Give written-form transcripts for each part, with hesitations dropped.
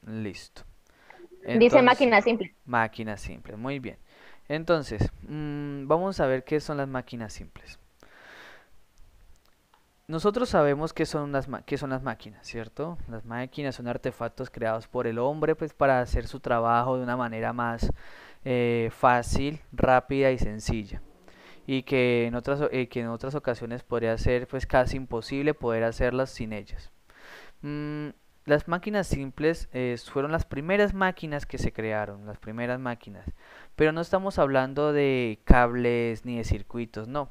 Listo. Dice Entonces, máquina simple. máquinas simples, muy bien. Entonces, vamos a ver qué son las máquinas simples. Nosotros sabemos qué son las máquinas, ¿cierto? Las máquinas son artefactos creados por el hombre, pues para hacer su trabajo de una manera más fácil, rápida y sencilla. Y que en otras ocasiones podría ser pues casi imposible poder hacerlas sin ellas. Mm, las máquinas simples fueron las primeras máquinas que se crearon, las primeras máquinas. Pero no estamos hablando de cables ni de circuitos, no.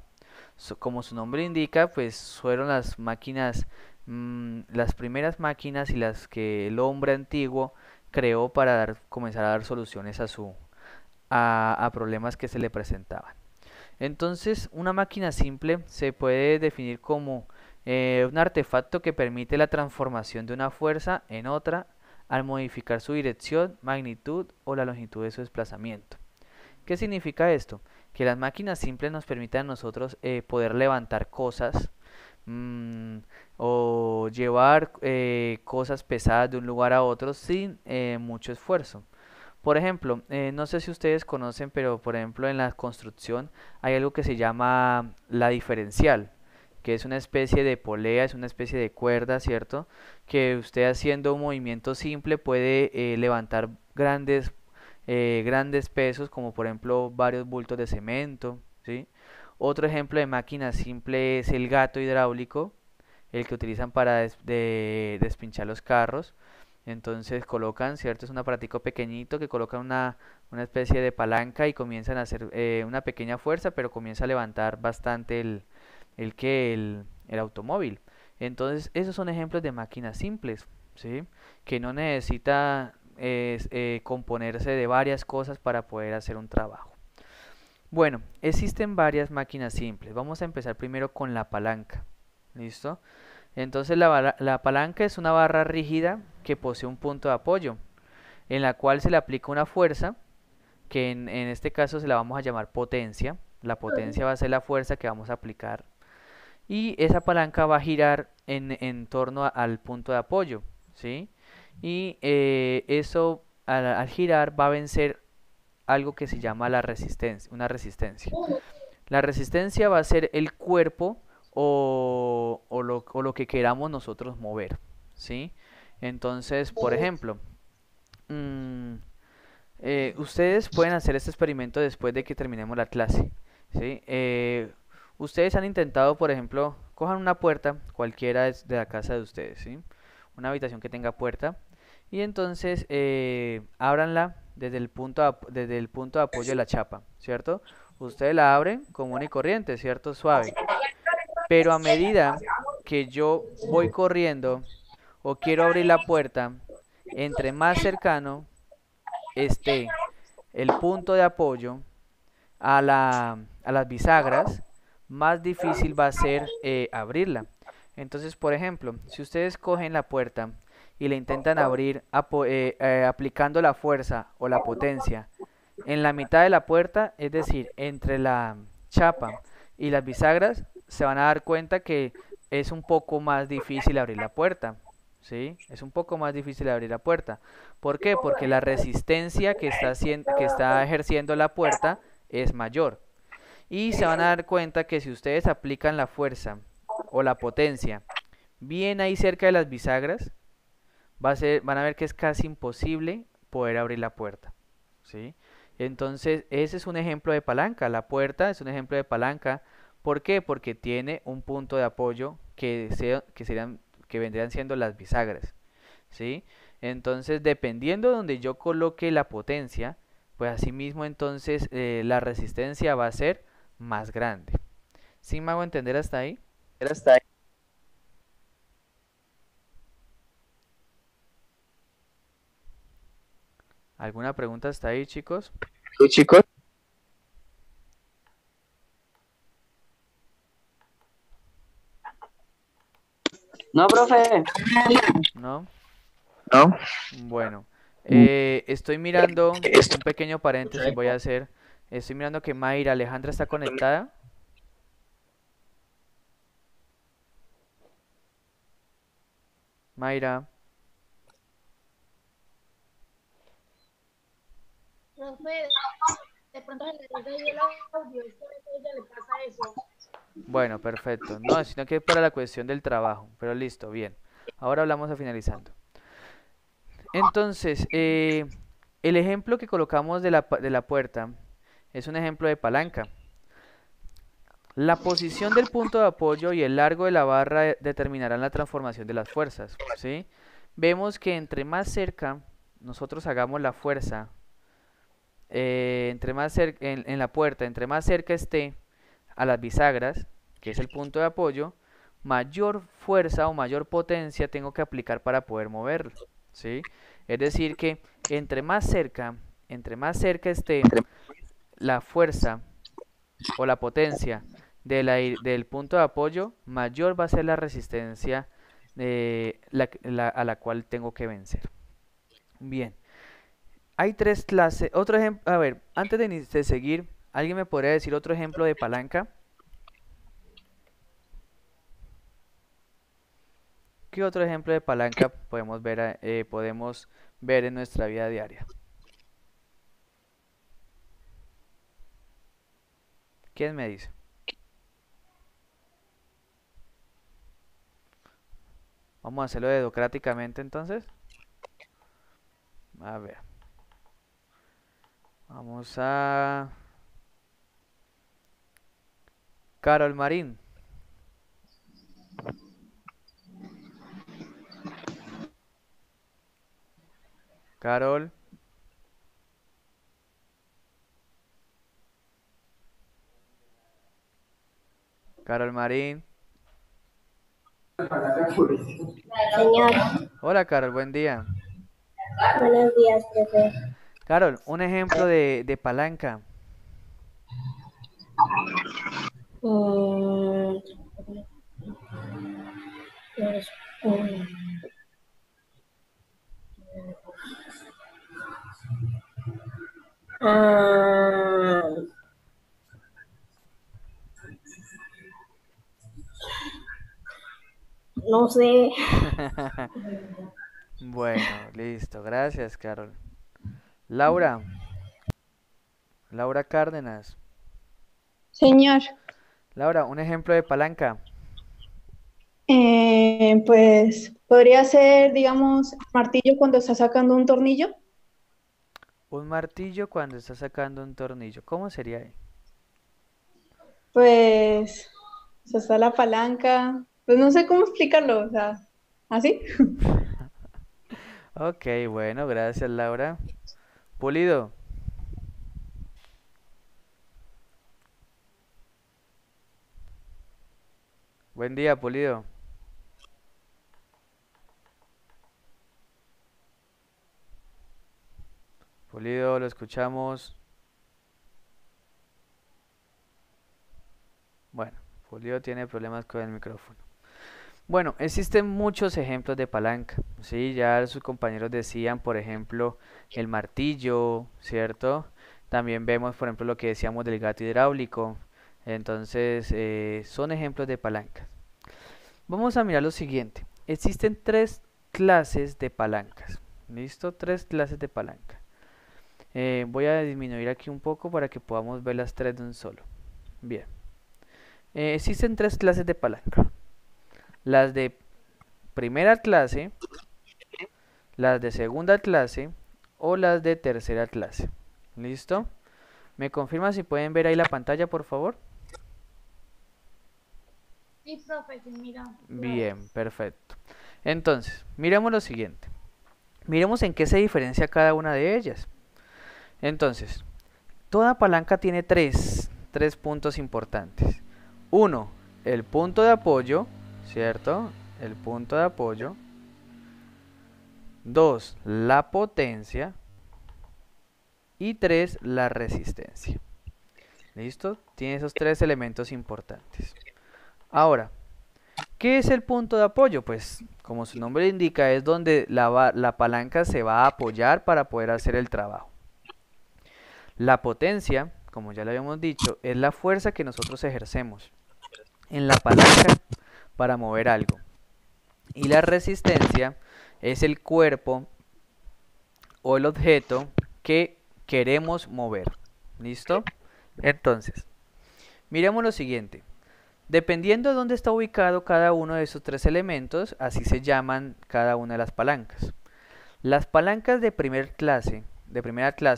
Como su nombre indica, pues fueron las máquinas, las primeras máquinas y las que el hombre antiguo creó para comenzar a dar soluciones a problemas que se le presentaban. Entonces, una máquina simple se puede definir como un artefacto que permite la transformación de una fuerza en otra al modificar su dirección, magnitud o la longitud de su desplazamiento. ¿Qué significa esto? Que las máquinas simples nos permiten a nosotros poder levantar cosas mm, o llevar cosas pesadas de un lugar a otro sin mucho esfuerzo. Por ejemplo, no sé si ustedes conocen, pero por ejemplo en la construcción hay algo que se llama la diferencial, que es una especie de polea, es una especie de cuerda, ¿cierto? Que usted haciendo un movimiento simple puede levantar grandes pesos, como por ejemplo varios bultos de cemento, ¿sí? Otro ejemplo de máquina simple es el gato hidráulico, el que utilizan para despinchar los carros. Entonces colocan, ¿cierto? Es un aparatico pequeñito que colocan una especie de palanca y comienzan a hacer una pequeña fuerza, pero comienza a levantar bastante el automóvil. Entonces, esos son ejemplos de máquinas simples, ¿sí? Que no necesita componerse de varias cosas para poder hacer un trabajo. Bueno, existen varias máquinas simples. Vamos a empezar primero con la palanca. ¿Listo? Entonces la palanca es una barra rígida que posee un punto de apoyo, en la cual se le aplica una fuerza, que en este caso se la vamos a llamar potencia. La potencia va a ser la fuerza que vamos a aplicar. Y esa palanca va a girar en torno al punto de apoyo, ¿sí? Y eso al girar va a vencer algo que se llama la resistencia, una resistencia. La resistencia va a ser el cuerpo o lo que queramos nosotros mover, ¿sí? Entonces, por ejemplo, mm, ustedes pueden hacer este experimento después de que terminemos la clase, ¿sí? Ustedes han intentado, por ejemplo, cojan una puerta, cualquiera de la casa de ustedes, ¿sí? Una habitación que tenga puerta, y entonces ábranla desde el punto de apoyo de la chapa, ¿cierto? Ustedes la abren común y corriente, ¿cierto? Suave. Pero a medida que yo voy corriendo o quiero abrir la puerta, entre más cercano esté el punto de apoyo a las bisagras, más difícil va a ser abrirla. Entonces, por ejemplo, si ustedes cogen la puerta y la intentan abrir aplicando la fuerza o la potencia en la mitad de la puerta, es decir, entre la chapa y las bisagras, se van a dar cuenta que es un poco más difícil abrir la puerta. ¿Sí? Es un poco más difícil abrir la puerta. ¿Por qué? Porque la resistencia que está ejerciendo la puerta es mayor. Y se van a dar cuenta que si ustedes aplican la fuerza o la potencia bien ahí cerca de las bisagras, van a ver que es casi imposible poder abrir la puerta. ¿Sí? Entonces, ese es un ejemplo de palanca. La puerta es un ejemplo de palanca. ¿Por qué? Porque tiene un punto de apoyo que vendrían siendo las bisagras. ¿Sí? Entonces, dependiendo de donde yo coloque la potencia, pues asimismo entonces la resistencia va a ser más grande. ¿Sí me hago entender hasta ahí? Está ahí. ¿Alguna pregunta hasta ahí, chicos? ¿Tú, chicos? No, profe. ¿No? No. Bueno, estoy mirando Esto. un pequeño paréntesis, voy a hacer. Estoy mirando que Mayra Alejandra está conectada. Mayra, Profe, de pronto se le raya el audio, es que a ella le pasa eso. Bueno, perfecto. No, sino que para la cuestión del trabajo. Pero listo, bien. Ahora hablamos a finalizando. Entonces, el ejemplo que colocamos de la puerta es un ejemplo de palanca. La posición del punto de apoyo y el largo de la barra determinarán la transformación de las fuerzas, ¿sí? Vemos que entre más cerca nosotros hagamos la fuerza, entre más en la puerta, entre más cerca esté a las bisagras, que es el punto de apoyo, mayor fuerza o mayor potencia tengo que aplicar para poder moverlo, ¿sí? Es decir que entre más cerca esté la fuerza o la potencia del punto de apoyo, mayor va a ser la resistencia a la cual tengo que vencer. Bien, hay tres clases. Otro ejemplo, a ver, antes de seguir, ¿alguien me podría decir otro ejemplo de palanca? ¿Qué otro ejemplo de palanca podemos ver en nuestra vida diaria? ¿Quién me dice? Vamos a hacerlo dedocráticamente entonces. A ver. Vamos a... Carol Marín. Carol. Carol Marín. Señor, Hola Carol, buen día. buenos días, profe. Carol, un ejemplo de palanca. Mm, pues, mm, ah, no sé. Bueno, listo, gracias Carol. Laura. Laura Cárdenas. Señor, Laura, un ejemplo de palanca. pues podría ser, digamos, martillo cuando está sacando un tornillo. Un martillo cuando está sacando un tornillo. ¿Cómo sería ahí? Pues, o sea, está la palanca. Pues no sé cómo explicarlo, o sea, ¿así? Ok, bueno, gracias Laura. Pulido. Buen día, Pulido. Pulido, lo escuchamos. Bueno, Pulido tiene problemas con el micrófono. Bueno, existen muchos ejemplos de palanca, ¿sí? Ya sus compañeros decían, por ejemplo, el martillo, ¿cierto? También vemos, por ejemplo, lo que decíamos del gato hidráulico. Entonces, son ejemplos de palancas. Vamos a mirar lo siguiente. Existen tres clases de palancas. ¿Listo? Tres clases de palanca. Voy a disminuir aquí un poco para que podamos ver las tres de un solo. Bien. Existen tres clases de palanca. Las de primera clase, las de segunda clase o las de tercera clase. ¿Listo? ¿Me confirma si pueden ver ahí la pantalla, por favor? Sí, profe, sí, mira. Bien, perfecto. Entonces, miremos lo siguiente. Miremos en qué se diferencia cada una de ellas. Entonces, toda palanca tiene tres puntos importantes. Uno, el punto de apoyo, ¿cierto? El punto de apoyo. Dos, la potencia. Y tres, la resistencia. ¿Listo? Tiene esos tres elementos importantes. Ahora, ¿qué es el punto de apoyo? Pues, como su nombre indica, es donde la palanca se va a apoyar para poder hacer el trabajo. La potencia, como ya le habíamos dicho, es la fuerza que nosotros ejercemos en la palanca para mover algo. Y la resistencia es el cuerpo o el objeto que queremos mover. ¿Listo? Entonces, miremos lo siguiente. Dependiendo de dónde está ubicado cada uno de esos tres elementos, así se llaman cada una de las palancas. Las palancas de primera clase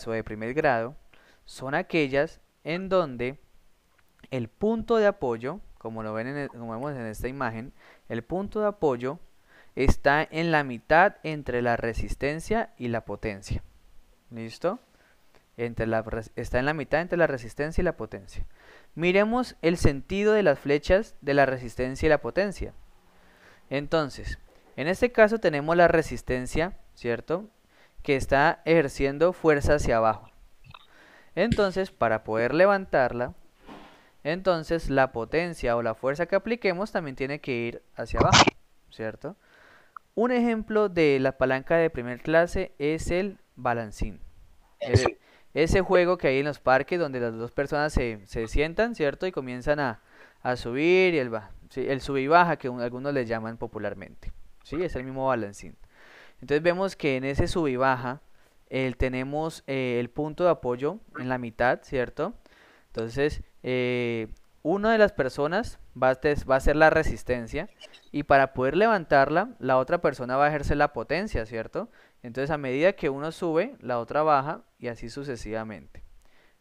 o de primer grado son aquellas en donde el punto de apoyo, como lo ven como vemos en esta imagen, el punto de apoyo está en la mitad entre la resistencia y la potencia. ¿Listo? Está en la mitad entre la resistencia y la potencia. Miremos el sentido de las flechas de la resistencia y la potencia. Entonces, en este caso tenemos la resistencia, ¿cierto?, que está ejerciendo fuerza hacia abajo. Entonces, para poder levantarla, entonces la potencia o la fuerza que apliquemos también tiene que ir hacia abajo, ¿cierto? Un ejemplo de la palanca de primer clase es el balancín. Ese juego que hay en los parques donde las dos personas se sientan, ¿cierto? Y comienzan a subir y el sub y baja que algunos le llaman popularmente. ¿Sí? Es el mismo balancín. Entonces vemos que en ese sub y baja tenemos el punto de apoyo en la mitad, ¿cierto? Entonces una de las personas va a ser la resistencia y para poder levantarla, la otra persona va a ejercer la potencia, ¿cierto? Entonces a medida que uno sube, la otra baja y así sucesivamente.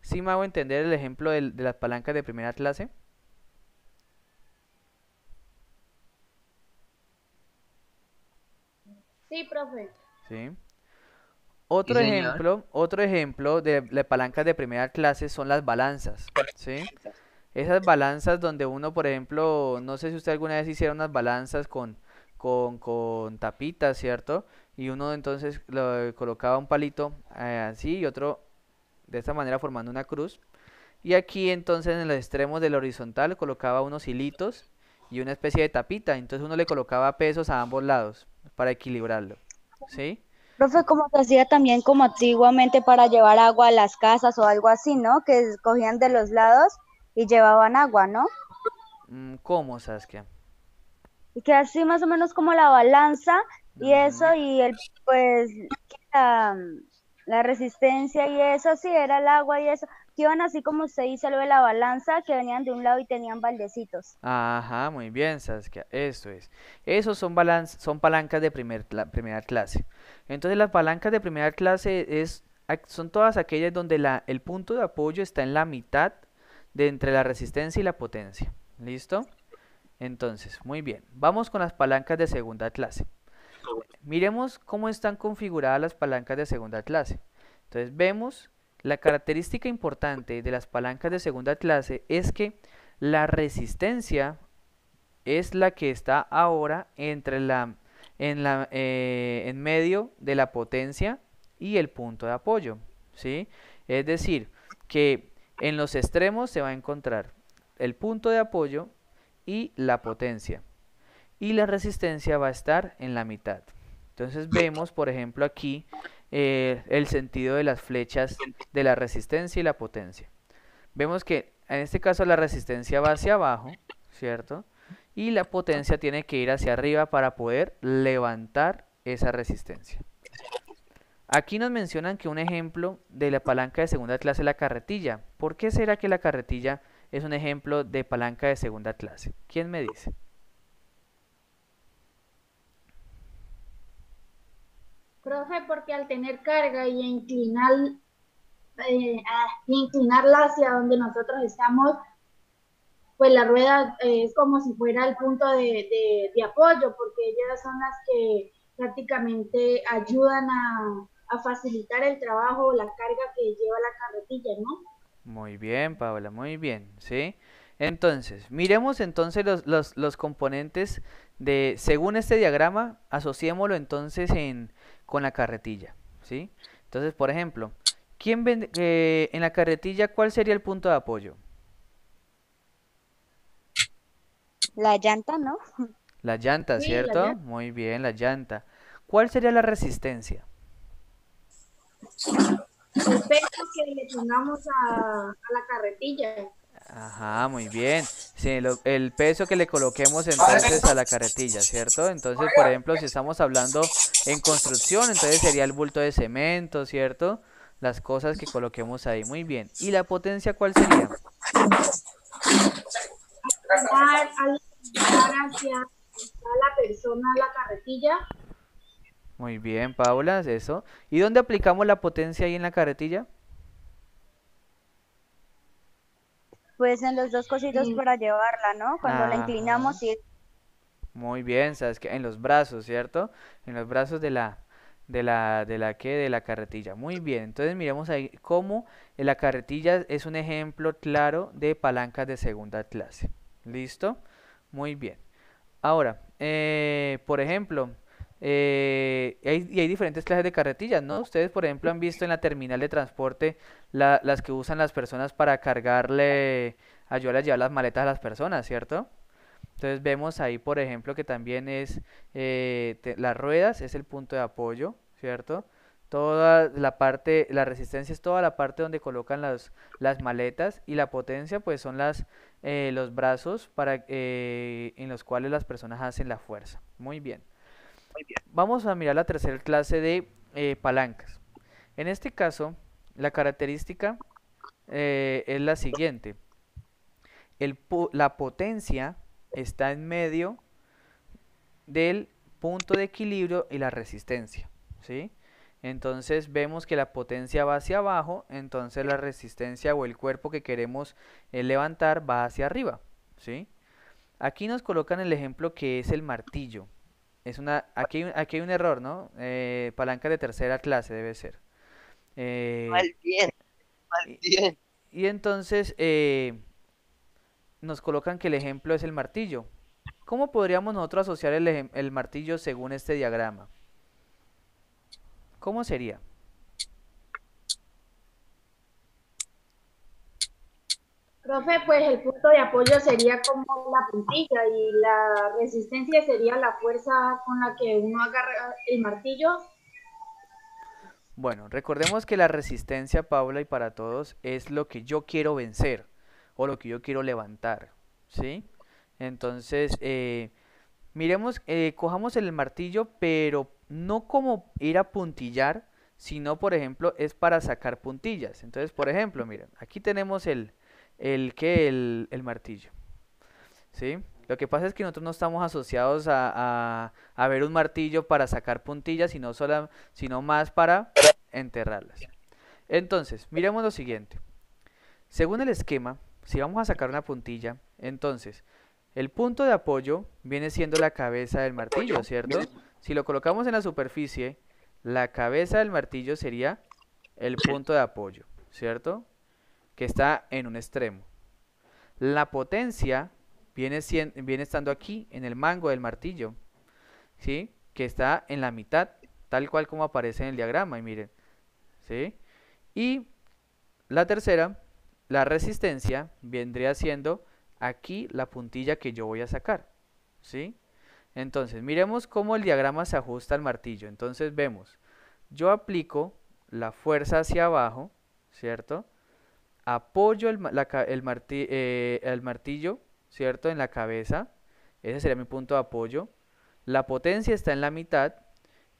¿Sí me hago entender el ejemplo de las palancas de primera clase? Sí, profe. ¿Sí? Otro Sí, señor. ejemplo de palancas de primera clase son las balanzas, ¿sí? Esas balanzas donde uno, por ejemplo, no sé si usted alguna vez hiciera unas balanzas con tapitas, ¿cierto? Y uno entonces colocaba un palito así y otro de esta manera formando una cruz. Y aquí entonces en los extremos del horizontal colocaba unos hilitos y una especie de tapita. Entonces uno le colocaba pesos a ambos lados para equilibrarlo, ¿sí? Profe, como se hacía también como antiguamente para llevar agua a las casas o algo así, ¿no? Que cogían de los lados y llevaban agua, ¿no? ¿Cómo, Saskia? Y que así más o menos como la balanza y eso, Ujú. y pues la, la resistencia y eso, sí, era el agua y eso, que iban así como usted dice lo de la balanza, que venían de un lado y tenían baldecitos. Ajá, muy bien, Saskia, eso es. Esos son palancas de primera clase. Entonces las palancas de primera clase son todas aquellas donde el punto de apoyo está en la mitad de entre la resistencia y la potencia. ¿Listo? Entonces, muy bien. Vamos con las palancas de segunda clase. Miremos cómo están configuradas las palancas de segunda clase. Entonces vemos la característica importante de las palancas de segunda clase es que la resistencia es la que está ahora en medio de la potencia y el punto de apoyo, ¿sí? Es decir, que en los extremos se va a encontrar el punto de apoyo y la potencia. Y la resistencia va a estar en la mitad. Entonces vemos, por ejemplo, aquí el sentido de las flechas de la resistencia y la potencia. Vemos que en este caso la resistencia va hacia abajo, ¿cierto? Y la potencia tiene que ir hacia arriba para poder levantar esa resistencia. Aquí nos mencionan que un ejemplo de la palanca de segunda clase es la carretilla. ¿Por qué será que la carretilla es un ejemplo de palanca de segunda clase? ¿Quién me dice? Profe, porque al tener carga y inclinarla hacia donde nosotros estamos, pues la rueda es como si fuera el punto de apoyo, porque ellas son las que prácticamente ayudan a facilitar el trabajo o la carga que lleva la carretilla, ¿no? Muy bien, Paola, muy bien, ¿sí? Entonces, miremos entonces los componentes según este diagrama, asociémoslo entonces con la carretilla, ¿sí? Entonces, por ejemplo, en la carretilla, ¿cuál sería el punto de apoyo? La llanta, ¿no? La llanta, Sí, la ¿cierto? llanta. Muy bien, la llanta. ¿Cuál sería la resistencia? El peso que le pongamos a la carretilla. Ajá, muy bien. Sí, el peso que le coloquemos entonces a la carretilla, ¿cierto? Entonces, por ejemplo, si estamos hablando en construcción, entonces sería el bulto de cemento, ¿cierto? las cosas que coloquemos ahí. Muy bien. ¿Y la potencia cuál sería? Al llegar hacia la persona, la carretilla, Muy bien, Paula, eso. ¿Y dónde aplicamos la potencia ahí en la carretilla? Pues en los dos cositos mm, para llevarla, ¿no? Cuando la Ajá. inclinamos y Muy bien, sabes que en los brazos, ¿cierto? En los brazos de la carretilla. Muy bien. Entonces miremos ahí cómo la carretilla es un ejemplo claro de palancas de segunda clase. ¿Listo? Muy bien. Ahora, por ejemplo, hay diferentes clases de carretillas, ¿no? Ustedes, por ejemplo, han visto en la terminal de transporte las que usan las personas para cargarle, ayudar a llevar las maletas a las personas, ¿cierto? Entonces vemos ahí, por ejemplo, que también es las ruedas, es el punto de apoyo, ¿cierto? Toda la parte, la resistencia es toda la parte donde colocan las maletas y la potencia pues son los brazos en los cuales las personas hacen la fuerza. Muy bien. Vamos a mirar la tercera clase de palancas. En este caso, la característica es la siguiente. La potencia está en medio del punto de equilibrio y la resistencia, ¿sí? Entonces vemos que la potencia va hacia abajo, entonces la resistencia o el cuerpo que queremos levantar va hacia arriba, ¿sí? Aquí nos colocan el ejemplo que es el martillo. Aquí hay un error, ¿no? Palanca de tercera clase debe ser. Mal bien, Y, bien. y entonces nos colocan que el ejemplo es el martillo. ¿Cómo podríamos nosotros asociar el martillo según este diagrama? ¿Cómo sería? profe, pues el punto de apoyo sería como la puntilla y la resistencia sería la fuerza con la que uno agarra el martillo. Bueno, recordemos que la resistencia, Paula, y para todos, es lo que yo quiero vencer o lo que yo quiero levantar, ¿sí? Entonces, miremos, cojamos el martillo, pero no como ir a puntillar, sino, por ejemplo, es para sacar puntillas. Entonces, por ejemplo, miren, aquí tenemos el martillo, ¿sí? Lo que pasa es que nosotros no estamos asociados a ver un martillo para sacar puntillas, sino más para enterrarlas. Entonces, miremos lo siguiente. Según el esquema, si vamos a sacar una puntilla, entonces el punto de apoyo viene siendo la cabeza del martillo, ¿cierto? Si lo colocamos en la superficie, la cabeza del martillo sería el punto de apoyo, ¿cierto? Que está en un extremo. La potencia viene estando aquí, en el mango del martillo, ¿sí? Que está en la mitad, tal cual como aparece en el diagrama, y miren, ¿sí? Y la tercera, la resistencia, vendría siendo aquí la puntilla que yo voy a sacar, ¿sí? Entonces, miremos cómo el diagrama se ajusta al martillo. Entonces vemos, yo aplico la fuerza hacia abajo, ¿cierto? Apoyo el martillo, ¿cierto? En la cabeza, ese sería mi punto de apoyo. La potencia está en la mitad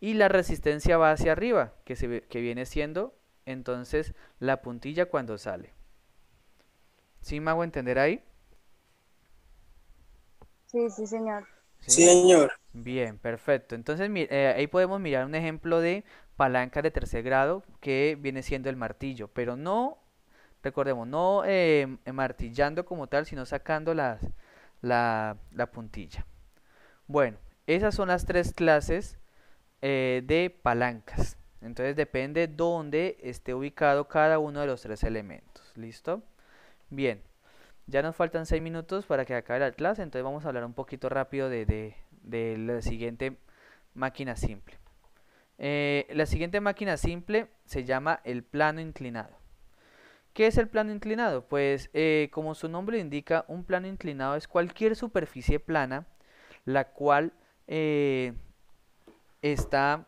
y la resistencia va hacia arriba, que viene siendo entonces la puntilla cuando sale. ¿Sí me hago entender ahí? sí, sí, señor. Sí, ¿Sí? señor. Bien, perfecto. Entonces ahí podemos mirar un ejemplo de palanca de tercer grado que viene siendo el martillo, pero no, recordemos, no martillando como tal, sino sacando la puntilla. Bueno, esas son las tres clases de palancas. Entonces depende dónde esté ubicado cada uno de los tres elementos. ¿Listo? Bien, ya nos faltan 6 minutos para que acabe la clase, entonces vamos a hablar un poquito rápido de la siguiente máquina simple. La siguiente máquina simple se llama el plano inclinado. ¿Qué es el plano inclinado? Pues como su nombre indica, un plano inclinado es cualquier superficie plana la cual está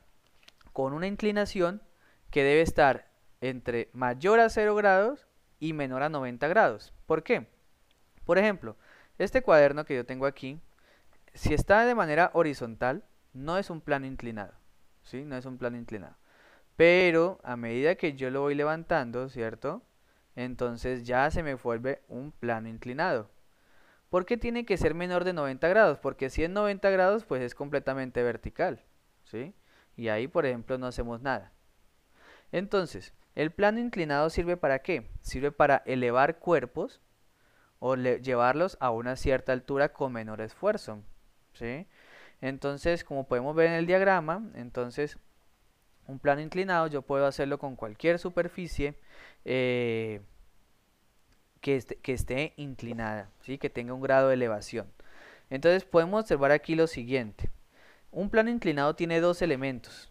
con una inclinación que debe estar entre mayor a 0 grados y menor a 90 grados. ¿Por qué? Por ejemplo, este cuaderno que yo tengo aquí, si está de manera horizontal, no es un plano inclinado, ¿sí? No es un plano inclinado. pero a medida que yo lo voy levantando, ¿cierto? Entonces ya se me vuelve un plano inclinado. ¿Por qué tiene que ser menor de 90 grados? Porque si es 90 grados, pues es completamente vertical, ¿sí? Y ahí, por ejemplo, no hacemos nada. Entonces, ¿el plano inclinado sirve para qué? Sirve para elevar cuerpos o llevarlos a una cierta altura con menor esfuerzo, ¿sí? Entonces, como podemos ver en el diagrama, entonces un plano inclinado yo puedo hacerlo con cualquier superficie que esté inclinada, ¿sí? Que tenga un grado de elevación. Entonces podemos observar aquí lo siguiente. Un plano inclinado tiene dos elementos.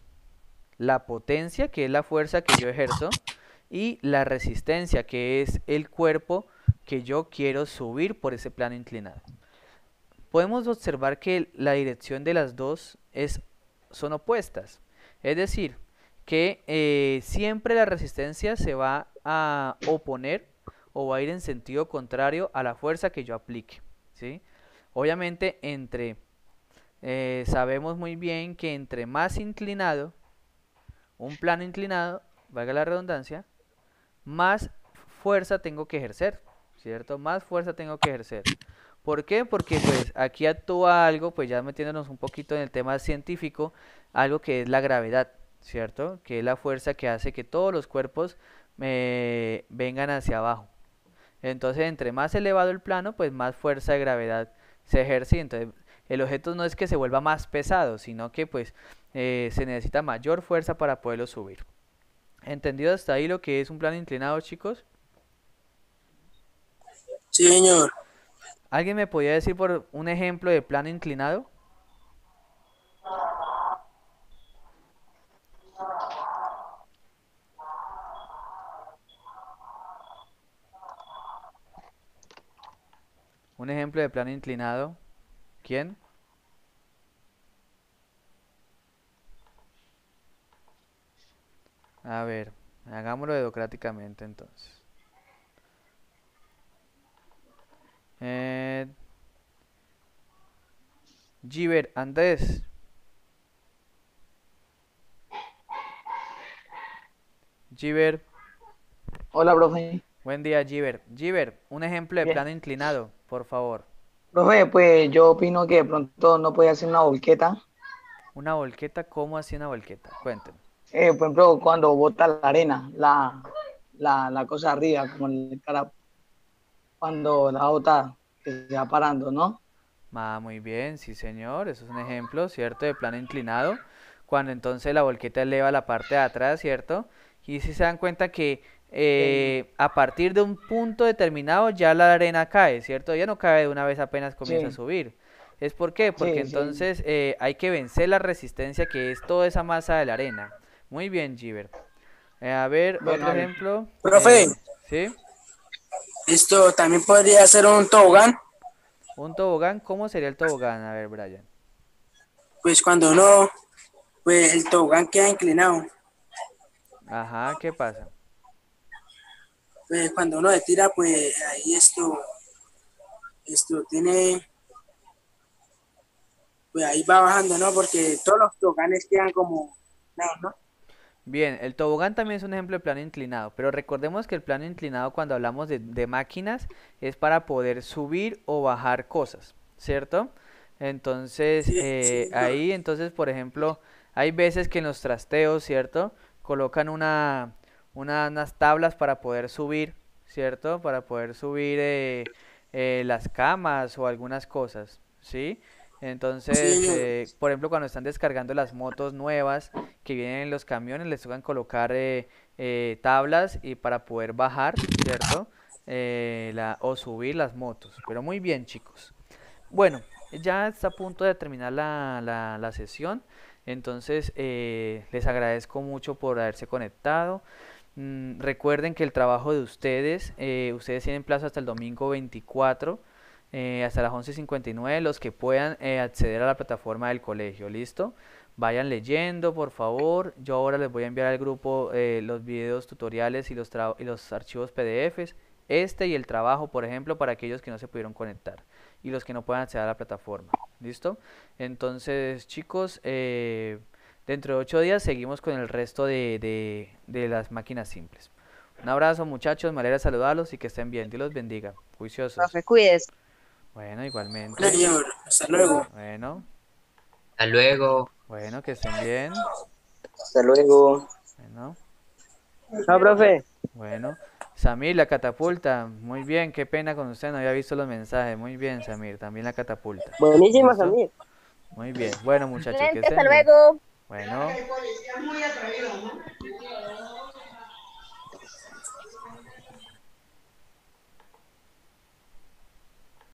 La potencia, que es la fuerza que yo ejerzo, y la resistencia, que es el cuerpo que yo quiero subir por ese plano inclinado. Podemos observar que la dirección de las dos son opuestas. Es decir, que siempre la resistencia se va a oponer o va a ir en sentido contrario a la fuerza que yo aplique, ¿sí? Obviamente sabemos muy bien que entre más inclinado, un plano inclinado, valga la redundancia, más fuerza tengo que ejercer, ¿cierto? Más fuerza tengo que ejercer. ¿Por qué? Porque pues aquí actúa algo, pues ya metiéndonos un poquito en el tema científico, algo que es la gravedad, ¿cierto? Que es la fuerza que hace que todos los cuerpos vengan hacia abajo. Entonces, entre más elevado el plano, pues más fuerza de gravedad se ejerce. Entonces, el objeto no es que se vuelva más pesado, sino que pues se necesita mayor fuerza para poderlo subir. ¿Entendido hasta ahí lo que es un plano inclinado, chicos? Sí, señor. ¿Alguien me podría decir por un ejemplo de plano inclinado? Un ejemplo de plano inclinado. ¿Quién? A ver, hagámoslo democráticamente entonces. Giver, Andrés. Giver, Hola, profe. buen día, Giver. Giver, un ejemplo de Bien. plano inclinado, por favor. Profe, pues yo opino que de pronto no puede hacer una volqueta. Una volqueta, ¿cómo así una volqueta? Cuéntenme. Por ejemplo, cuando bota la arena, la cosa arriba, como el cara, cuando la bota, que se va parando, ¿no? Muy bien, sí señor, eso es un ejemplo, ¿cierto? De plano inclinado, cuando entonces la volqueta eleva la parte de atrás, ¿cierto? Y si se dan cuenta que a partir de un punto determinado ya la arena cae, ¿cierto? Ya no cae de una vez apenas comienza a Sí, subir. ¿Es por qué? Porque sí, sí. entonces hay que vencer la resistencia que es toda esa masa de la arena. Muy bien, Giver. A ver, Bueno, otro vale. ejemplo. Profe, ¿Sí? esto también podría ser un tobogán. Un tobogán, ¿cómo sería el tobogán? A ver, Brian. Pues cuando uno, pues el tobogán queda inclinado. Ajá, ¿qué pasa? Pues cuando uno se tira, pues ahí esto tiene, pues ahí va bajando, ¿no? Porque todos los toboganes quedan como, ¿no? Bien, el tobogán también es un ejemplo de plano inclinado, pero recordemos que el plano inclinado cuando hablamos de máquinas es para poder subir o bajar cosas, ¿cierto? Entonces, Sí, sí, ahí, entonces, por ejemplo, hay veces que en los trasteos, ¿cierto? Colocan unas tablas para poder subir, ¿cierto? Para poder subir las camas o algunas cosas, ¿sí? Entonces, sí, por ejemplo, cuando están descargando las motos nuevas que vienen en los camiones, les tocan colocar tablas y para poder bajar, ¿cierto? O subir las motos. Pero muy bien, chicos. Bueno, ya está a punto de terminar la sesión. Entonces, les agradezco mucho por haberse conectado. Recuerden que el trabajo de ustedes tienen plazo hasta el domingo 24 hasta las 11:59 los que puedan acceder a la plataforma del colegio, ¿listo? Vayan leyendo, por favor. Yo ahora les voy a enviar al grupo los videos tutoriales y los archivos PDFs, y el trabajo, por ejemplo, para aquellos que no se pudieron conectar y los que no puedan acceder a la plataforma, ¿listo? Entonces, chicos, Dentro de 8 días seguimos con el resto de las máquinas simples. Un abrazo, muchachos, me alegra saludarlos y que estén bien. Dios los bendiga. Juiciosos. Profe, cuídese. Bueno, igualmente. Bueno, señor, hasta luego. Bueno, Hasta luego. bueno, que estén bien. Hasta luego. Bueno, No, profe. bueno. Samir, la catapulta. Muy bien, qué pena con usted, no había visto los mensajes. Muy bien, Samir, también la catapulta. Buenísimo, ¿Listo? Samir. Muy bien. Bueno, muchachos, que Excelente, estén hasta bien. luego. Bueno. El policía es muy atrevido, ¿no?